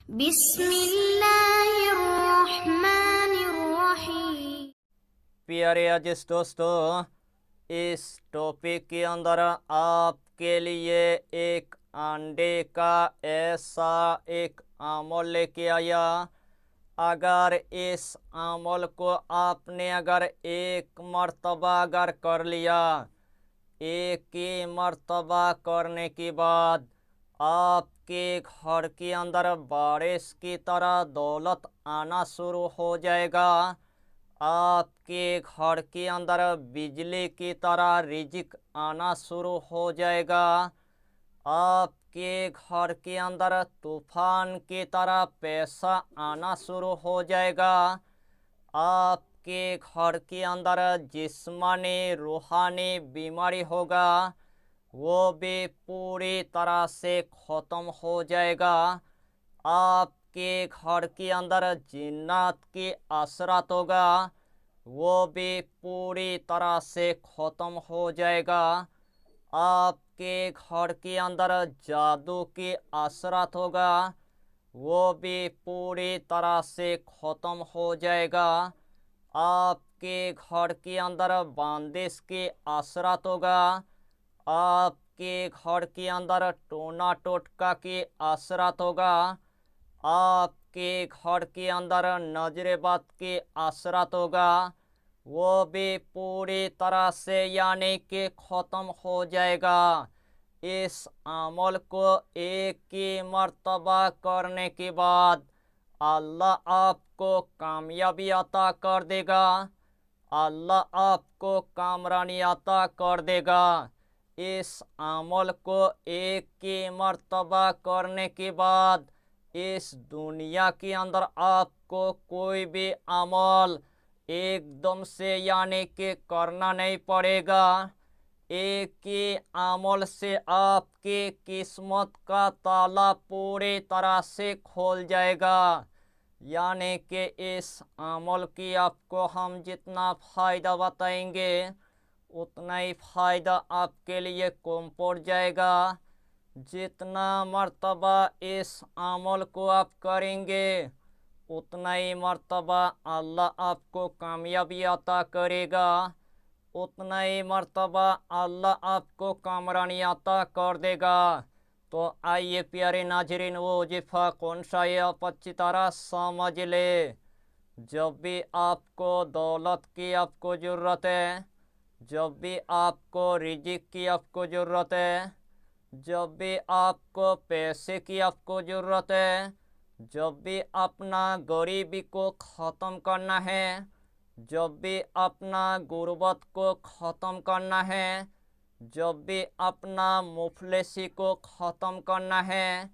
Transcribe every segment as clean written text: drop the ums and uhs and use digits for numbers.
बिस्मिल्लाहिर्रहमानिर्रहीम। प्यारे अजीज दोस्तों, इस टॉपिक के अंदर आपके लिए एक अंडे का ऐसा एक अमल लेके आया। अगर इस अमल को आपने अगर एक मर्तबा अगर कर लिया, एक ही मर्तबा करने के बाद आपके घर के अंदर बारिश की तरह दौलत आना शुरू हो जाएगा। आपके घर के अंदर बिजली की तरह रिजिक आना शुरू हो जाएगा। आपके घर के अंदर तूफान की तरह पैसा आना शुरू हो जाएगा। आपके घर के अंदर जिस्मानी रूहानी बीमारी होगा, वो भी पूरी तरह से ख़त्म हो जाएगा। आपके घर के अंदर जिन्नात की असरत होगा, वो भी पूरी तरह से ख़त्म हो जाएगा। आपके घर के अंदर जादू की असरत होगा, वो भी पूरी तरह से ख़त्म हो जाएगा। आपके घर के अंदर बंदिश की असरत होगा, आपके घर के अंदर टोना टोटका की असरत होगा, आपके घर के अंदर नजरेबाद की असरत होगा, वो भी पूरी तरह से यानी कि ख़त्म हो जाएगा। इस अमल को एक ही मर्तबा करने के बाद अल्लाह आपको कामयाबी अता कर देगा, अल्लाह आपको कामरानी अता कर देगा। इस अमल को एक ही मर्तबा करने के बाद इस दुनिया के अंदर आपको कोई भी अमल एकदम से यानी कि करना नहीं पड़ेगा। एक ही अमल से आपकी किस्मत का ताला पूरी तरह से खोल जाएगा। यानी कि इस अमल की आपको हम जितना फ़ायदा बताएंगे उतना ही फ़ायदा आपके लिए कम पड़ जाएगा। जितना मर्तबा इस अमल को आप करेंगे उतना ही मर्तबा अल्लाह आपको कामयाबी अता करेगा, उतना ही मर्तबा अल्लाह आपको कामरानी अता कर देगा। तो आइए प्यारे नाजरीन, वो वजीफ़ा कौन सा है आप अच्छी तरह समझ ले। जब भी आपको दौलत की आपको ज़रूरत है, जब भी आपको रिजिक की आपको ज़रूरत है, जब भी आपको पैसे की आपको ज़रूरत है, जब भी अपना गरीबी को ख़त्म करना है, जब भी अपना गुर्बत को ख़त्म करना है, जब भी अपना मुफलिसी को ख़त्म करना है,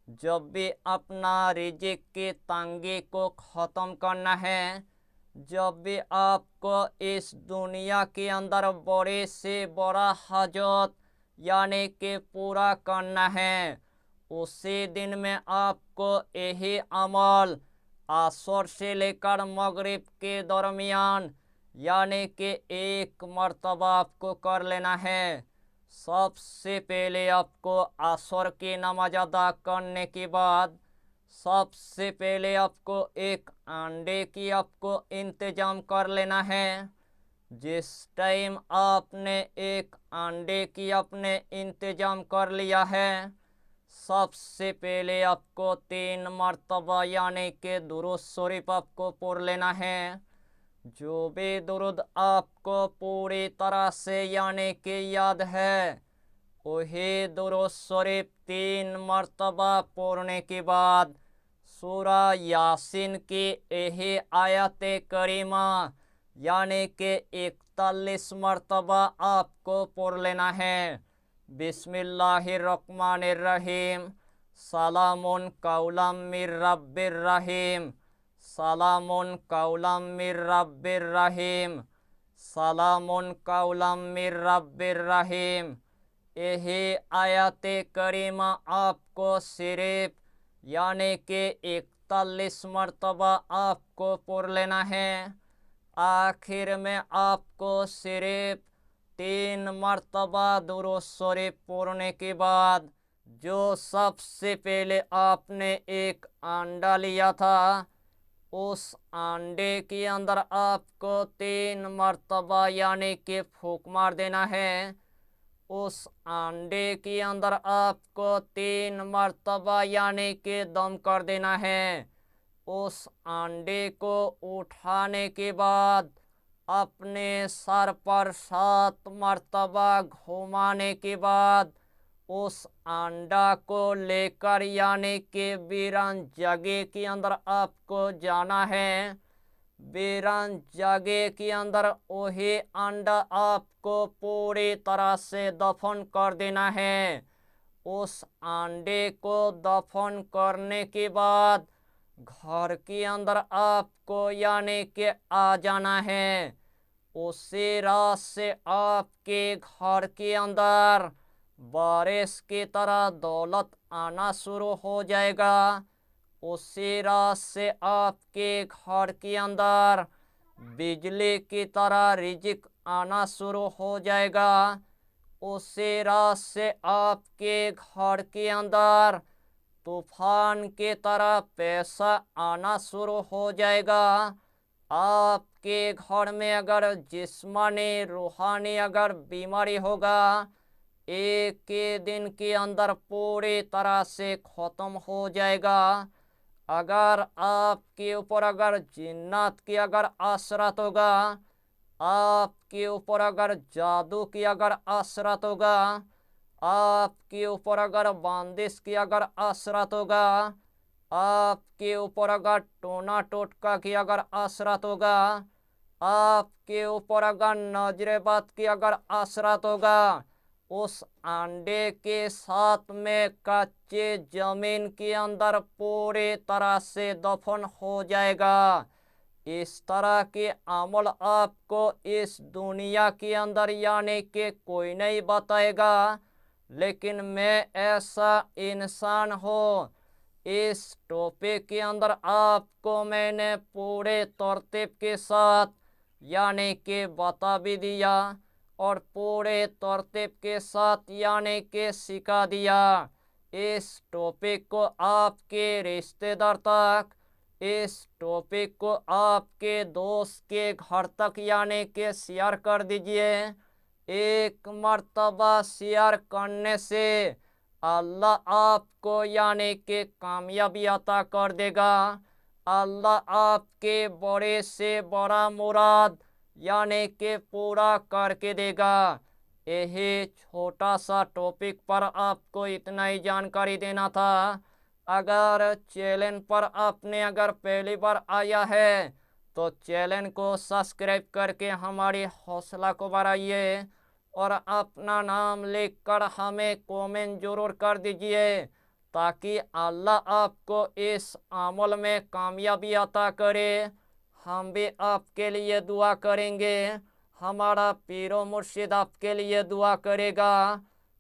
जब भी अपना रिजिक की तंगी को ख़त्म करना है, जब भी आपको इस दुनिया के अंदर बड़े से बड़ा हाजत यानी कि पूरा करना है, उसी दिन में आपको यही अमल असर से लेकर मगरिब के दरमियान यानी कि एक मर्तबा आपको कर लेना है। सबसे पहले आपको असर की नमाज अदा करने के बाद सबसे पहले आपको एक अंडे की आपको इंतज़ाम कर लेना है। जिस टाइम आपने एक अंडे की आपने इंतज़ाम कर लिया है, सबसे पहले आपको 3 मर्तबा यानी कि दुरूद शरीफ आपको पढ़ लेना है। जो भी दुरूद आपको पूरी तरह से यानी कि याद है, वही दुरूद शरीफ 3 मर्तबा पढ़ने के बाद सूरा यासीन की यही आयत करीमा यानी कि 41 मर्तबा आपको पढ़ लेना है। बिस्मिल्लाहिर्रहमानिर्रहीम, सलामुन कौलम मिर रब्बिर रहीम, सलामुन कौलम मिर रब्बिर रहीम, सलामुन कौलम मिर रब्बिर रहीम। यही आयत करीमा आपको सिर्फ यानी कि 41 मर्तबा आपको पढ़ लेना है। आखिर में आपको सिर्फ 3 मर्तबा दुरूद शरीफ पढ़ने के बाद जो सबसे पहले आपने एक अंडा लिया था, उस अंडे के अंदर आपको 3 मर्तबा यानी कि फूंक मार देना है। उस अंडे के अंदर आपको 3 मर्तबा यानी कि दम कर देना है। उस अंडे को उठाने के बाद अपने सर पर 7 मर्तबा घुमाने के बाद उस अंडा को लेकर यानी कि वीरान जगह के अंदर आपको जाना है। वीरान जगह के अंदर वही अंडा आपको पूरी तरह से दफन कर देना है। उस अंडे को दफन करने के बाद घर के अंदर आपको यानी कि आ जाना है। उसी रात से आपके घर के अंदर बारिश की तरह दौलत आना शुरू हो जाएगा। उसी रात से आपके घर के अंदर बिजली की तरह रिजिक आना शुरू हो जाएगा। उसी रात से आपके घर के अंदर तूफान की तरह पैसा आना शुरू हो जाएगा। आपके घर में अगर जिस्मानी रूहानी अगर बीमारी होगा, एक के दिन के अंदर पूरी तरह से ख़त्म हो जाएगा। अगर आपके ऊपर अगर जिन्नात की अगर असरत होगा, आपके ऊपर अगर जादू की अगर असरत होगा, आपके ऊपर अगर बंदिश की अगर असरत होगा, आपके ऊपर अगर टोना टोटका की अगर असरत होगा, आपके ऊपर अगर नजरेबात की अगर असरत होगा, उस अंडे के साथ में कच्चे जमीन के अंदर पूरी तरह से दफन हो जाएगा। इस तरह के अमल आपको इस दुनिया के अंदर यानी कि कोई नहीं बताएगा, लेकिन मैं ऐसा इंसान हूँ। इस टॉपिक के अंदर आपको मैंने पूरे तरतीब के साथ यानी कि बता भी दिया और पूरे तरतीब के साथ यानी कि सिखा दिया। इस टॉपिक को आपके रिश्तेदार तक, इस टॉपिक को आपके दोस्त के घर तक यानी कि शेयर कर दीजिए। एक मर्तबा शेयर करने से अल्लाह आपको यानी कि कामयाबी अता कर देगा। अल्लाह आपके बड़े से बड़ा मुराद यानी कि पूरा करके देगा। यही छोटा सा टॉपिक पर आपको इतना ही जानकारी देना था। अगर चैनल पर आपने अगर पहली बार आया है तो चैनल को सब्सक्राइब करके हमारी हौसला को बढ़ाइए और अपना नाम लिखकर हमें कमेंट जरूर कर दीजिए, ताकि अल्लाह आपको इस अमल में कामयाबी अता करे। हम भी आपके लिए दुआ करेंगे, हमारा पीरो मुर्शिद आपके लिए दुआ करेगा।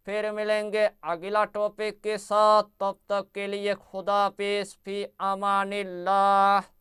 फिर मिलेंगे अगला टॉपिक के साथ, तब तक के लिए खुदा हाफिज़, फी अमानिल्लाह।